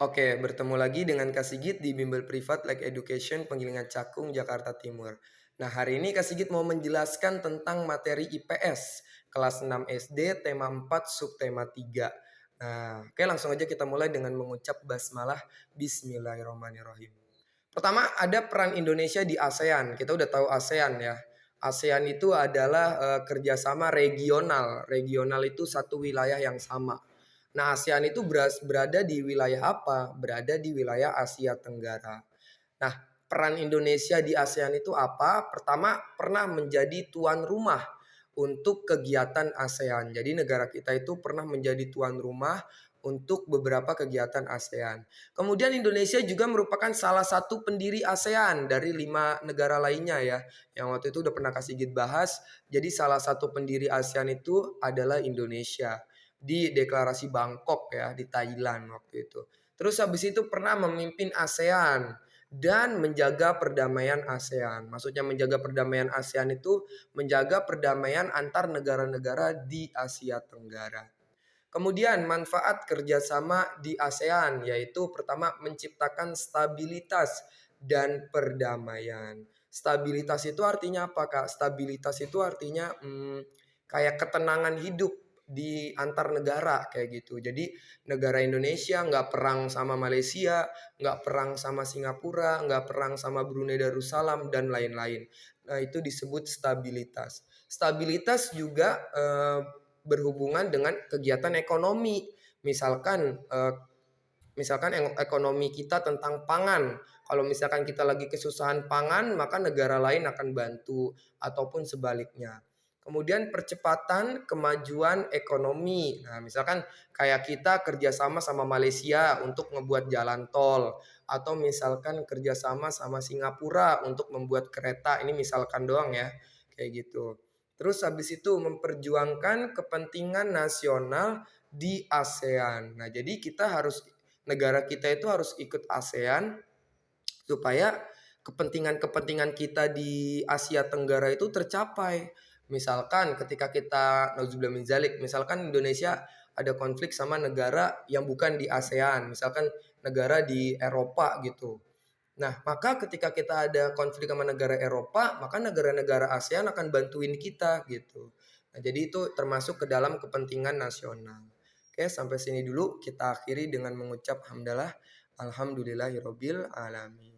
Oke, bertemu lagi dengan Kak Sigit di Bimbel Privat Like Education Penggilingan Cakung, Jakarta Timur. Nah, hari ini Kak Sigit mau menjelaskan tentang materi IPS kelas 6 SD, tema 4, subtema 3. Nah, oke langsung aja kita mulai dengan mengucap basmalah Bismillahirrahmanirrahim. Pertama, ada peran Indonesia di ASEAN. Kita udah tahu ASEAN ya. ASEAN itu adalah kerjasama regional. Regional itu satu wilayah yang sama. Nah, ASEAN itu berada di wilayah apa? Berada di wilayah Asia Tenggara. Nah, peran Indonesia di ASEAN itu apa? Pertama, pernah menjadi tuan rumah untuk kegiatan ASEAN. Jadi negara kita itu pernah menjadi tuan rumah untuk beberapa kegiatan ASEAN. Kemudian Indonesia juga merupakan salah satu pendiri ASEAN dari 5 negara lainnya ya. Yang waktu itu udah pernah kasih git bahas. Jadi salah satu pendiri ASEAN itu adalah Indonesia di deklarasi Bangkok ya di Thailand waktu itu. Terus habis itu pernah memimpin ASEAN dan menjaga perdamaian ASEAN. Maksudnya menjaga perdamaian ASEAN itu menjaga perdamaian antar negara-negara di Asia Tenggara. Kemudian manfaat kerjasama di ASEAN yaitu pertama menciptakan stabilitas dan perdamaian. Stabilitas itu artinya apa Kak? Stabilitas itu artinya kayak ketenangan hidup di antar negara kayak gitu. Jadi negara Indonesia nggak perang sama Malaysia, nggak perang sama Singapura, nggak perang sama Brunei Darussalam dan lain-lain. Nah itu disebut stabilitas. Stabilitas juga berhubungan dengan kegiatan ekonomi. Misalkan ekonomi kita tentang pangan. Kalau misalkan kita lagi kesusahan pangan, maka negara lain akan bantu ataupun sebaliknya. Kemudian percepatan kemajuan ekonomi. Nah, misalkan kayak kita kerjasama sama Malaysia untuk ngebuat jalan tol. Atau misalkan kerjasama sama Singapura untuk membuat kereta. Ini misalkan doang ya. Kayak gitu. Terus habis itu memperjuangkan kepentingan nasional di ASEAN. Nah, jadi negara kita itu harus ikut ASEAN supaya kepentingan-kepentingan kita di Asia Tenggara itu tercapai. Misalkan ketika kita nauzubillah min zalik, misalkan Indonesia ada konflik sama negara yang bukan di ASEAN, misalkan negara di Eropa gitu. Nah, maka ketika kita ada konflik sama negara Eropa, maka negara-negara ASEAN akan bantuin kita gitu. Nah, jadi itu termasuk ke dalam kepentingan nasional. Oke, sampai sini dulu kita akhiri dengan mengucap hamdalah alhamdulillahirabbil alamin.